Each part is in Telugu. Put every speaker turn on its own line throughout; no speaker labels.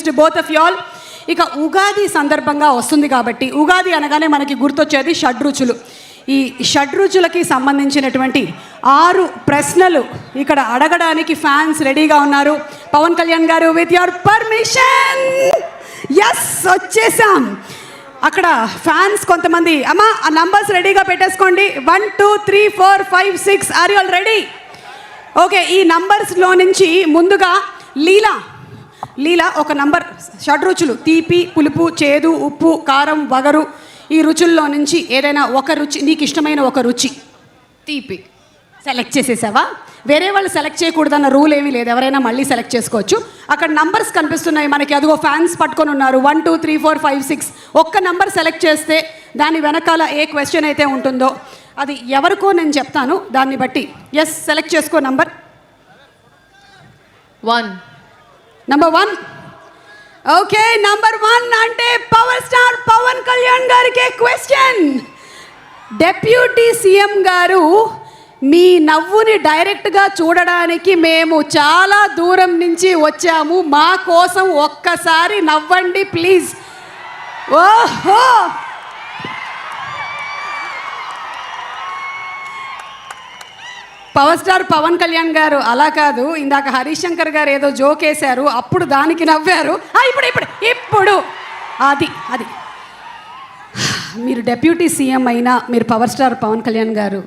To both of you all. ఇక ఉగాది సందర్భంగా వస్తుంది కాబట్టి ఉగాది అనగానే మనకి గుర్తొచ్చేది షడ్రుచులు. ఈ షడ్రుచులకి సంబంధించినటువంటి 6 ప్రశ్నలు ఇక్కడ అడగడానికి ఫ్యాన్స్ రెడీగా ఉన్నారు. పవన్ కళ్యాణ్ గారు, విత్ యువర్ పర్మిషన్. ఎస్, వచ్చేసాం. అక్కడ ఫ్యాన్స్ కొంతమంది, అమ్మా ఆ నంబర్స్ రెడీగా పెట్టేసుకోండి. 1 2 3 4 5 6. Are you all ready? Okay, ఈ నంబర్స్లో నుంచి ముందుగా లీలా ఒక నంబర్. షడ్రుచులు, తీపి, పులుపు, చేదు, ఉప్పు, కారం, వగరు, ఈ రుచుల్లో నుంచి ఏదైనా ఒక రుచి, నీకు ఇష్టమైన ఒక రుచి.
తీపి
సెలెక్ట్ చేసేసావా? వేరే వాళ్ళు సెలెక్ట్ చేయకూడదన్న రూల్ ఏమీ లేదు, ఎవరైనా మళ్ళీ సెలెక్ట్ చేసుకోవచ్చు. అక్కడ నంబర్స్ కనిపిస్తున్నాయి మనకి, అదిగో ఫ్యాన్స్ పట్టుకొని ఉన్నారు. 1 2 3 4 5 6. ఒక్క నంబర్ సెలెక్ట్ చేస్తే దాని వెనకాల ఏ క్వశ్చన్ అయితే ఉంటుందో అది ఎవరికో నేను చెప్తాను, దాన్ని బట్టి. ఎస్, సెలెక్ట్ చేసుకో నంబర్.
1.
నంబర్ 1. ఓకే, నంబర్ 1 అంటే పవర్ స్టార్ పవన్ కళ్యాణ్ గారికి క్వశ్చన్. డెప్యూటీ సీఎం గారు, మీ నవ్వుని డైరెక్ట్గా చూడడానికి మేము చాలా దూరం నుంచి వచ్చాము. మా కోసం ఒక్కసారి నవ్వండి ప్లీజ్. ఓహో, పవర్ స్టార్ పవన్ కళ్యాణ్ గారు అలా కాదు, ఇందాక హరీష్ శంకర్ గారు ఏదో జోక్ వేశారు, అప్పుడు దానికి నవ్వారు. ఇప్పుడు అది మీరు డెప్యూటీ సీఎం అయినా మీరు పవర్ స్టార్ పవన్ కళ్యాణ్ గారు,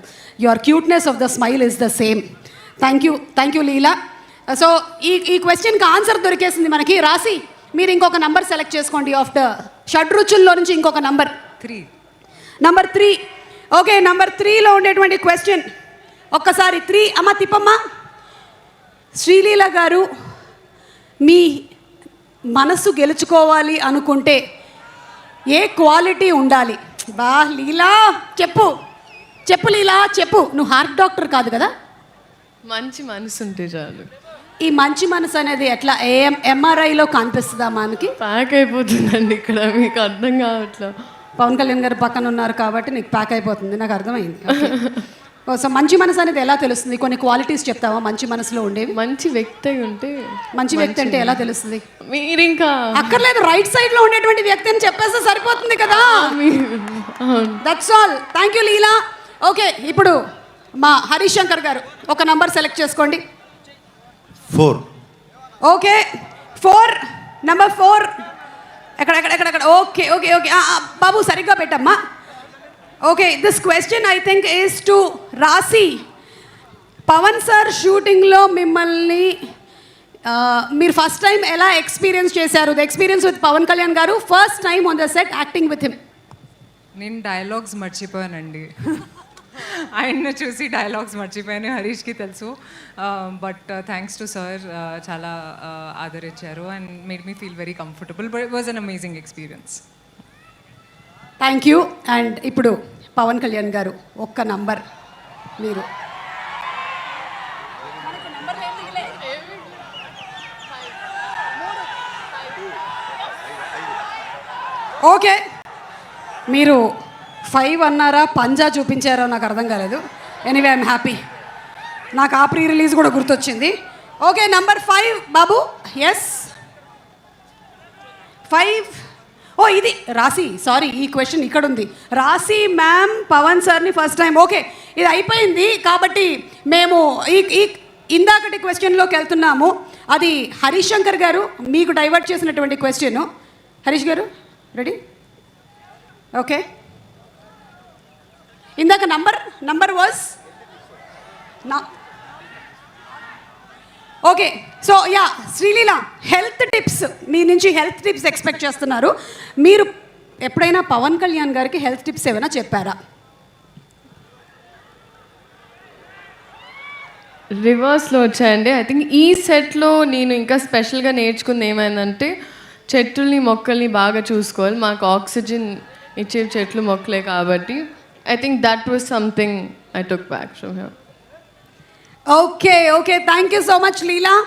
your cuteness of the smile is the same. Thank you Leela. So ఈ క్వశ్చన్కి ఆన్సర్ దొరికేసింది మనకి. రాసి మీరు ఇంకొక నంబర్ సెలెక్ట్ చేసుకోండి. ఆఫ్ ద షడ్రుచుల్లో నుంచి ఇంకొక నంబర్.
3.
నంబర్ 3. ఓకే, నంబర్ 3లో ఉండేటువంటి క్వశ్చన్ ఒక్కసారి 3 అమ్మ తిప్పమ్మ. శ్రీలీల గారు, మీ మనసు గెలుచుకోవాలి అనుకుంటే ఏ క్వాలిటీ ఉండాలి? బా లీలా, చెప్పు లీలా, చెప్పు. నువ్వు హార్ట్ డాక్టర్ కాదు కదా?
మంచి మనసు ఉంటే చాలు.
ఈ మంచి మనసు అనేది ఎట్లా ఎంఆర్ఐలో కనిపిస్తుందా మనకి?
ప్యాక్ అయిపోతుందండి ఇక్కడ, మీకు అర్థం కావట్లా.
పవన్ కళ్యాణ్ గారు పక్కన ఉన్నారు కాబట్టి నీకు ప్యాక్ అయిపోతుంది, నాకు అర్థమైంది. సో మంచి మనసు అనేది ఎలా తెలుస్తుంది? కొన్ని క్వాలిటీస్ చెప్తావా మంచి మనసులో ఉండేవి?
మంచి వ్యక్తి ఉంటే.
మంచి వ్యక్తి అంటే ఎలా తెలుస్తుంది?
మీరు ఇంకా
అక్కర్లేదు, రైట్ సైడ్ లో ఉండేటువంటి వ్యక్తి అని చెప్పేస్తే సరిపోతుంది కదా. That's all. Thank you Leela. Okay, ఇప్పుడు మా హరీష్ శంకర్ గారు ఒక నంబర్ సెలెక్ట్ చేసుకోండి.
4.
ఓకే, 4. నంబర్ 4 ఎక్కడ? ఓకే బాబు సరిగ్గా పెట్టమ్మా. Okay, this question I think is to రాసి. పవన్ సార్ షూటింగ్లో మిమ్మల్ని మీరు ఫస్ట్ టైం ఎలా ఎక్స్పీరియన్స్ చేశారు? The experience with Pawan Kalyan garu, first time on the set acting with him.
నేను డైలాగ్స్ మర్చిపోయానండి. ఆయన్ను చూసి డైలాగ్స్ మర్చిపోయాను, హరీష్కి తెలుసు. బట్ థ్యాంక్స్ టు సార్, చాలా ఆదరించారు and made me feel very comfortable. But it was an amazing experience.
Thank you. And ఇప్పుడు పవన్ కళ్యాణ్ గారు ఒక్క నంబర్ మీరు. ఓకే, మీరు 5 అన్నారా, పంజా చూపించారో నాకు అర్థం కాలేదు. Anyway, I'm happy. నాకు ఆ ప్రీ రిలీజ్ కూడా గుర్తొచ్చింది. ఓకే, నంబర్ 5 బాబు. ఎస్, 5. ఓ ఇది రాసి, సారీ ఈ క్వశ్చన్ ఇక్కడ ఉంది. రాసి మ్యామ్ పవన్ సార్ని ఫస్ట్ టైం. ఓకే, ఇది అయిపోయింది కాబట్టి మేము ఈ ఇందాకటి క్వశ్చన్లోకి వెళ్తున్నాము. అది హరీష్ శంకర్ గారు మీకు డైవర్ట్ చేసినటువంటి question. Harish garu ready? Okay, ఇందాక నంబర్ వాజ్ నా. Okay, so ya Sreeleela, health tips మీ నుంచి హెల్త్ టిప్స్ ఎక్స్పెక్ట్ చేస్తున్నారు. మీరు ఎప్పుడైనా పవన్ కళ్యాణ్ గారికి హెల్త్ టిప్స్ ఏమైనా చెప్పారా?
రివర్స్లో వచ్చాయండి. ఐ థింక్ ఈ సెట్లో నేను ఇంకా స్పెషల్గా నేర్చుకుంది ఏమైందంటే, చెట్లని మొక్కల్ని బాగా చూసుకోవాలి. మాకు ఆక్సిజన్ ఇచ్చే చెట్లు మొక్కలే కాబట్టి I think that was something I took back from here.
Okay, thank you so much Leela.